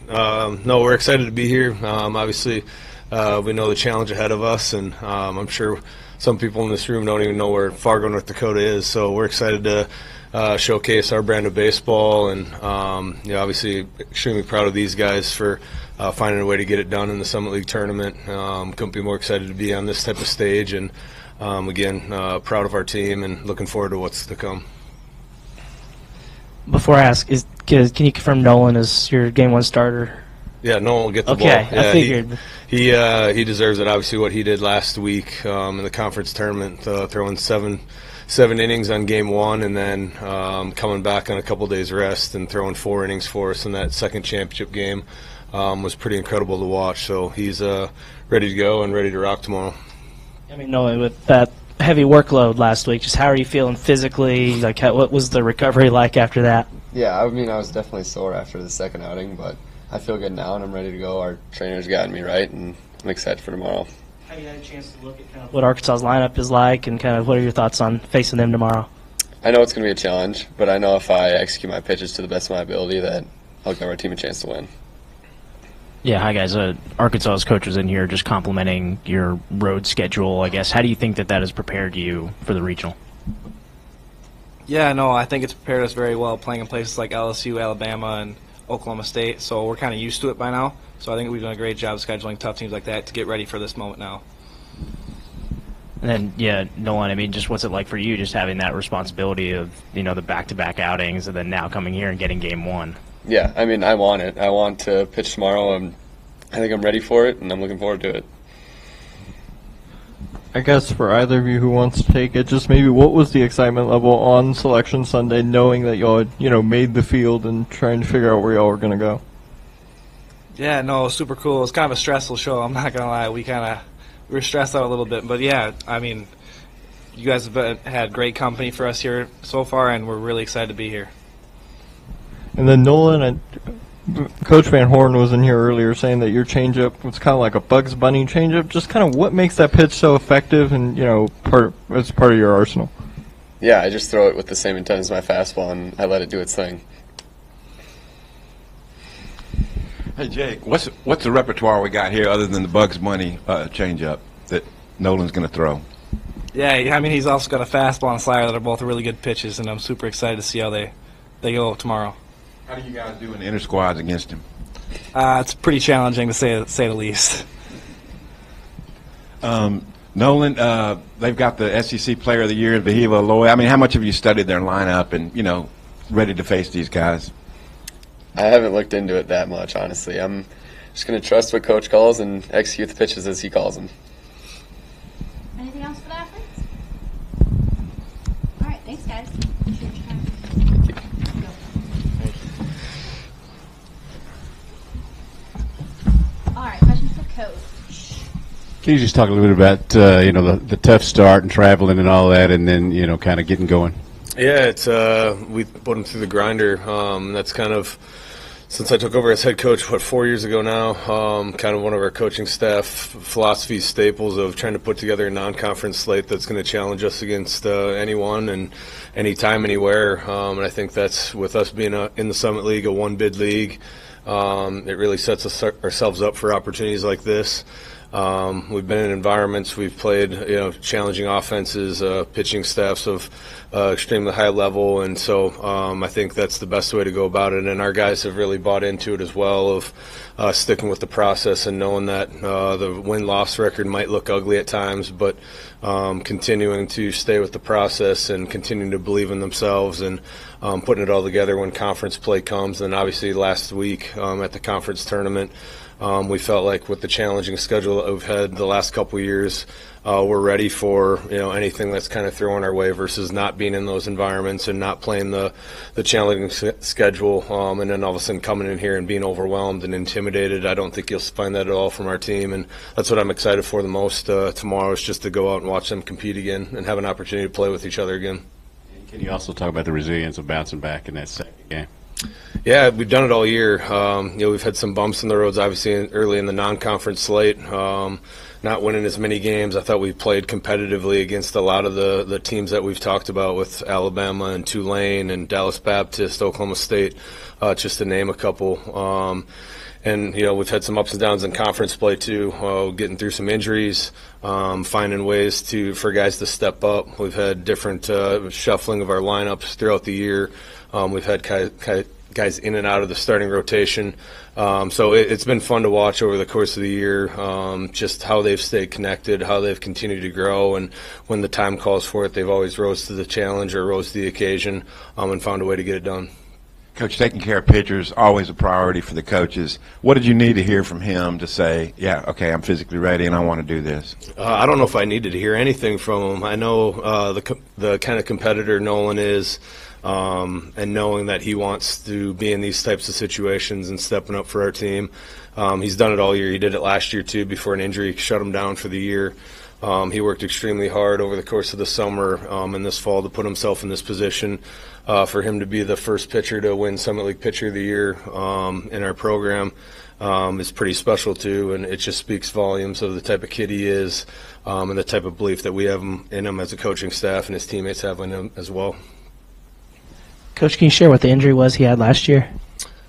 No, we're excited to be here. Obviously, we know the challenge ahead of us, and I'm sure some people in this room don't even know where Fargo, North Dakota is. So we're excited to showcase our brand of baseball, and obviously extremely proud of these guys for finding a way to get it done in the Summit League tournament. Couldn't be more excited to be on this type of stage, and again, proud of our team and looking forward to what's to come. Before I ask, can you confirm Nolan is your Game 1 starter? Yeah, Nolan will get the ball. Okay, Yeah, I figured. He deserves it. Obviously, what he did last week in the conference tournament, throwing seven innings on Game 1, and then coming back on a couple days rest and throwing 4 innings for us in that second championship game was pretty incredible to watch. So he's ready to go and ready to rock tomorrow. I mean, Nolan, with that heavy workload last week, just how are you feeling physically? Like, what was the recovery like after that? Yeah, I mean, I was definitely sore after the second outing, but I feel good now and I'm ready to go. Our trainer's gotten me right, and I'm excited for tomorrow. Have you had a chance to look at kind of what Arkansas's lineup is like, and kind of what are your thoughts on facing them tomorrow? I know it's going to be a challenge, but I know if I execute my pitches to the best of my ability that I'll give our team a chance to win. Yeah, hi guys. Arkansas's coach was in here just complimenting your road schedule, I guess. How do you think that has prepared you for the regional? Yeah, no, I think it's prepared us very well playing in places like LSU, Alabama, and Oklahoma State, so we're kind of used to it by now. So I think we've done a great job scheduling tough teams like that to get ready for this moment now. And then, yeah, Nolan, I mean, just what's it like for you just having that responsibility of, the back-to-back outings and then now coming here and getting Game 1? Yeah, I mean, I want it. I want to pitch tomorrow, and I think I'm ready for it, and I'm looking forward to it. I guess for either of you who wants to take it, just maybe what was the excitement level on Selection Sunday, knowing that y'all had, made the field and trying to figure out where y'all were going to go? Yeah, no, it was super cool. It was kind of a stressful show, I'm not going to lie. We were stressed out a little bit, but yeah, I mean, you guys have had great company for us here so far, and we're really excited to be here. And then Nolan and Coach Van Horn was in here earlier saying that your changeup was kind of like a Bugs Bunny changeup. Just kind of what makes that pitch so effective and, as part of your arsenal? Yeah, I just throw it with the same intent as my fastball, and I let it do its thing. Hey, Jake, what's the repertoire we got here other than the Bugs Bunny changeup that Nolan's going to throw? Yeah, I mean, he's also got a fastball and a slider that are both really good pitches, and I'm super excited to see how they go tomorrow. How do you guys do in the inter squads against him? It's pretty challenging to say the least. Nolan, they've got the SEC Player of the Year, Vahila Loy. I mean, how much have you studied their lineup and, ready to face these guys? I haven't looked into it that much, honestly. I'm just going to trust what Coach calls and execute the pitches as he calls them. Anything else for the athletes? All right, thanks, guys. All right, questions for Coach. Can you just talk a little bit about the tough start and traveling and all that, and then kind of getting going? Yeah, it's we put him through the grinder. That's kind of, since I took over as head coach 4 years ago now, kind of one of our coaching staff philosophy staples of trying to put together a non-conference slate that's going to challenge us against anyone and anytime, anywhere. And I think that's, with us being in the Summit League, a one-bid league. It really sets ourselves up for opportunities like this. We've been in environments, we've played challenging offenses, pitching staffs of extremely high level, and so I think that's the best way to go about it. And our guys have really bought into it as well, of sticking with the process and knowing that the win-loss record might look ugly at times, but continuing to stay with the process and continuing to believe in themselves and putting it all together when conference play comes. And obviously last week at the conference tournament, we felt like with the challenging schedule that we've had the last couple of years, we're ready for anything that's kind of thrown our way versus not being in those environments and not playing the challenging schedule, and then all of a sudden coming in here and being overwhelmed and intimidated. I don't think you'll find that at all from our team, and that's what I'm excited for the most tomorrow, is just to go out and watch them compete again and have an opportunity to play with each other again. Can you also talk about the resilience of bouncing back in that second game? Yeah, we've done it all year. We've had some bumps in the roads, obviously, early in the non-conference slate. Not winning as many games. I thought we played competitively against a lot of the teams that we've talked about with Alabama and Tulane and Dallas Baptist, Oklahoma State, just to name a couple. And, we've had some ups and downs in conference play, too, getting through some injuries, finding ways for guys to step up. We've had different shuffling of our lineups throughout the year. We've had guys in and out of the starting rotation. So it's been fun to watch over the course of the year, just how they've stayed connected, how they've continued to grow, and when the time calls for it, they've always rose to the challenge or rose to the occasion and found a way to get it done. Coach, taking care of pitchers, always a priority for the coaches. What did you need to hear from him to say, yeah, okay, I'm physically ready and I want to do this? I don't know if I needed to hear anything from him. I know the kind of competitor Nolan is, and knowing that he wants to be in these types of situations and stepping up for our team. He's done it all year. He did it last year, too, before an injury shut him down for the year. He worked extremely hard over the course of the summer and this fall to put himself in this position. For him to be the first pitcher to win Summit League Pitcher of the Year in our program is pretty special, too, and it just speaks volumes of the type of kid he is and the type of belief that we have in him as a coaching staff and his teammates have in him as well. Coach, can you share what the injury was he had last year?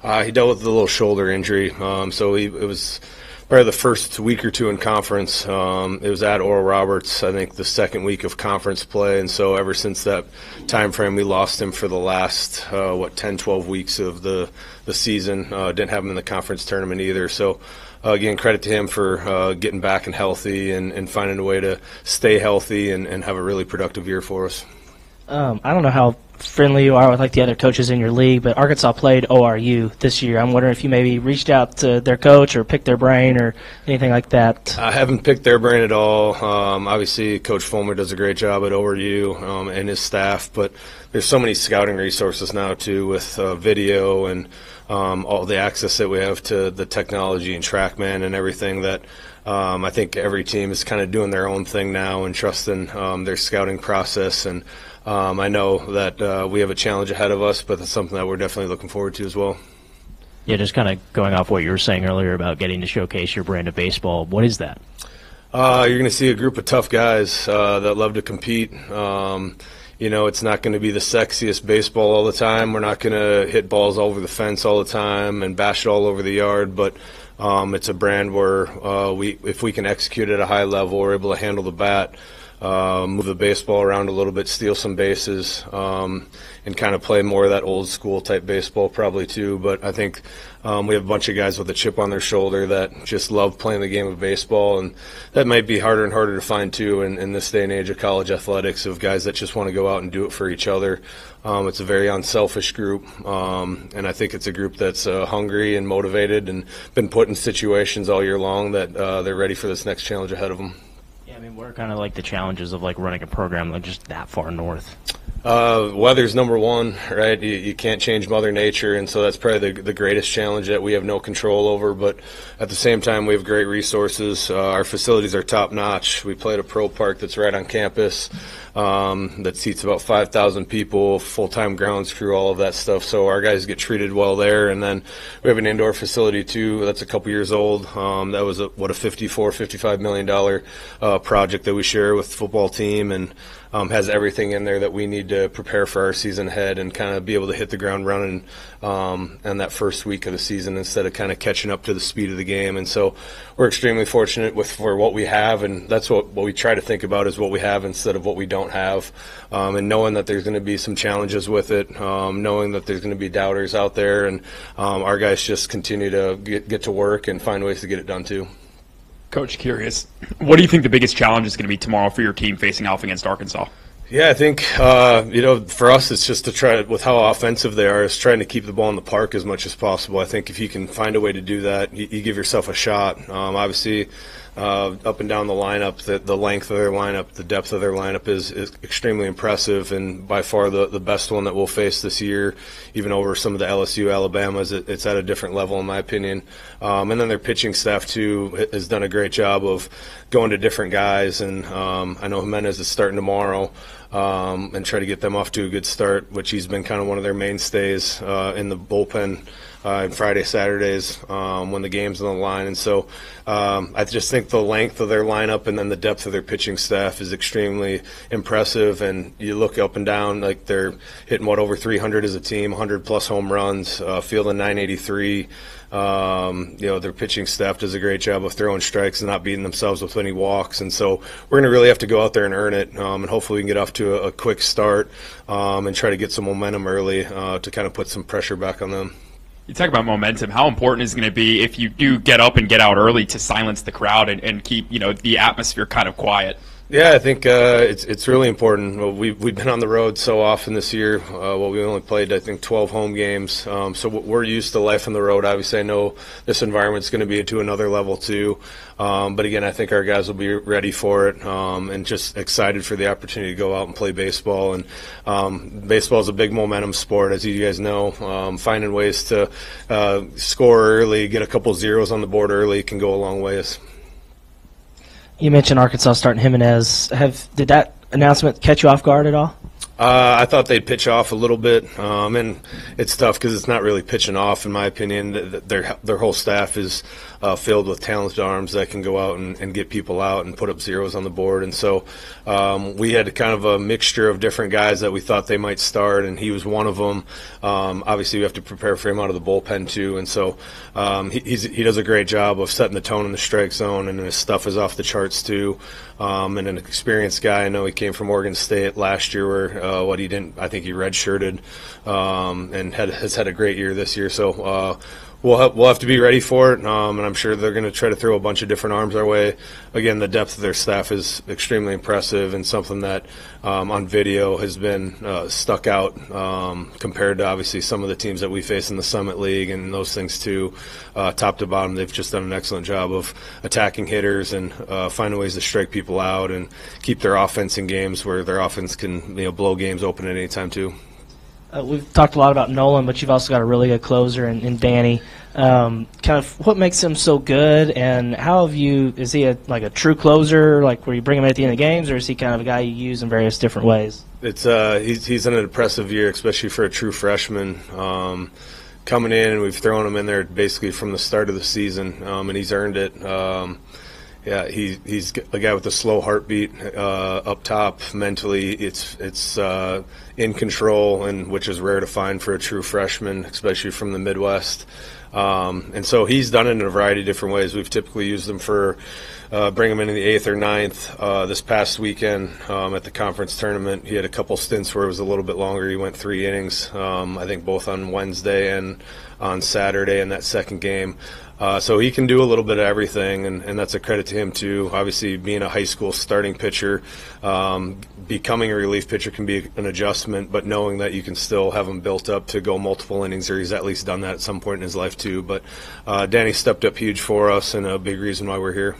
He dealt with a little shoulder injury, so it was probably the first week or two in conference. It was at Oral Roberts, I think, the second week of conference play, and so ever since that time frame, we lost him for the last, 10, 12 weeks of the season. Didn't have him in the conference tournament either, so again, credit to him for getting back and healthy and finding a way to stay healthy and have a really productive year for us. I don't know how friendly you are with the other coaches in your league, but Arkansas played ORU this year. I'm wondering if you maybe reached out to their coach or picked their brain or anything like that. I haven't picked their brain at all. Obviously, Coach Fulmer does a great job at ORU and his staff, but there's so many scouting resources now, too, with video and all the access that we have to the technology and TrackMan and everything that I think every team is kind of doing their own thing now and trusting their scouting process. And I know that we have a challenge ahead of us, but that's something that we're definitely looking forward to as well. Yeah, just kind of going off what you were saying earlier about getting to showcase your brand of baseball, what is that? You're going to see a group of tough guys that love to compete. It's not going to be the sexiest baseball all the time. We're not going to hit balls all over the fence all the time and bash it all over the yard, but it's a brand where if we can execute at a high level, we're able to handle the bat, move the baseball around a little bit, steal some bases, and kind of play more of that old school type baseball probably too. But I think we have a bunch of guys with a chip on their shoulder that just love playing the game of baseball, and that might be harder and harder to find too in this day and age of college athletics, of guys that just want to go out and do it for each other. It's a very unselfish group, and I think it's a group that's hungry and motivated and been put in situations all year long that they're ready for this next challenge ahead of them. Yeah, I mean, what are kind of the challenges of running a program just that far north? Weather's number one, right? You can't change Mother Nature, and so that's probably the greatest challenge that we have no control over. But at the same time, we have great resources. Our facilities are top-notch. We play at a pro park that's right on campus that seats about 5,000 people, full-time grounds crew, all of that stuff. So our guys get treated well there. And then we have an indoor facility, too, that's a couple years old. That was a $55 million project that we share with the football team, and has everything in there that we need to prepare for our season ahead and kind of be able to hit the ground running in that first week of the season instead of kind of catching up to the speed of the game. And so we're extremely fortunate for what we have, and that's what we try to think about is what we have instead of what we don't have, and knowing that there's going to be some challenges with it, knowing that there's going to be doubters out there, and our guys just continue to get to work and find ways to get it done too. Coach, curious, what do you think the biggest challenge is going to be tomorrow for your team facing off against Arkansas? Yeah, I think, for us it's just to try, with how offensive they are, is trying to keep the ball in the park as much as possible. I think if you can find a way to do that, you give yourself a shot. Obviously, up and down the lineup. The length of their lineup, the depth of their lineup is extremely impressive, and by far the best one that we'll face this year, even over some of the LSU, Alabamas. It's at a different level in my opinion. And then their pitching staff too has done a great job of going to different guys, and I know Jimenez is starting tomorrow, and try to get them off to a good start, which he's been kind of one of their mainstays in the bullpen. And Friday, Saturdays, when the game's on the line. And so I just think the length of their lineup and then the depth of their pitching staff is extremely impressive. And you look up and down, like they're hitting, over 300 as a team, 100-plus home runs, fielding 983. Their pitching staff does a great job of throwing strikes and not beating themselves with any walks. And so we're going to really have to go out there and earn it, and hopefully we can get off to a quick start and try to get some momentum early to kind of put some pressure back on them. You talk about momentum. How important is it going to be if you do get up and get out early to silence the crowd and keep the atmosphere kind of quiet? Yeah, I think it's really important. Well, we've been on the road so often this year. We only played, I think, 12 home games. So we're used to life on the road. Obviously, I know this environment's going to be to another level too. But again, I think our guys will be ready for it and just excited for the opportunity to go out and play baseball. And baseball is a big momentum sport, as you guys know. Finding ways to score early, get a couple zeros on the board early can go a long ways. You mentioned Arkansas starting Jimenez. Did that announcement catch you off guard at all? I thought they'd pitch off a little bit, and it's tough because it's not really pitching off, in my opinion. Their whole staff is filled with talented arms that can go out and get people out and put up zeros on the board. And so we had kind of a mixture of different guys that we thought they might start, and he was one of them. Obviously, we have to prepare for him out of the bullpen too, and so he does a great job of setting the tone in the strike zone, and his stuff is off the charts too. And an experienced guy. I know he came from Oregon State last year, where I think he redshirted, and has had a great year this year. So we'll have to be ready for it, and I'm sure they're going to try to throw a bunch of different arms our way. Again, the depth of their staff is extremely impressive, and something that on video has been stuck out compared to obviously some of the teams that we face in the Summit League and those things too. Top to bottom, they've just done an excellent job of attacking hitters and finding ways to strike people out and keep their offense in games where their offense can blow games open at any time too. We've talked a lot about Nolan, but you've also got a really good closer in Danny. Kind of what makes him so good, and how have you? Is he a true closer, like where you bring him in at the end of games, or is he kind of a guy you use in various different ways? It's he's in an impressive year, especially for a true freshman. Coming in, and we've thrown him in there basically from the start of the season, and he's earned it. Yeah, he's a guy with a slow heartbeat up top. Mentally, it's in control, and which is rare to find for a true freshman, especially from the Midwest. And so he's done it in a variety of different ways. We've typically used him for bring him in the 8th or 9th. This past weekend at the conference tournament, he had a couple stints where it was a little bit longer. He went 3 innings, I think both on Wednesday and on Saturday in that second game. So he can do a little bit of everything, and that's a credit to him too. Obviously, being a high school starting pitcher, becoming a relief pitcher can be an adjustment, but knowing that you can still have him built up to go multiple innings, or he's at least done that at some point in his life too. But Danny stepped up huge for us, and a big reason why we're here.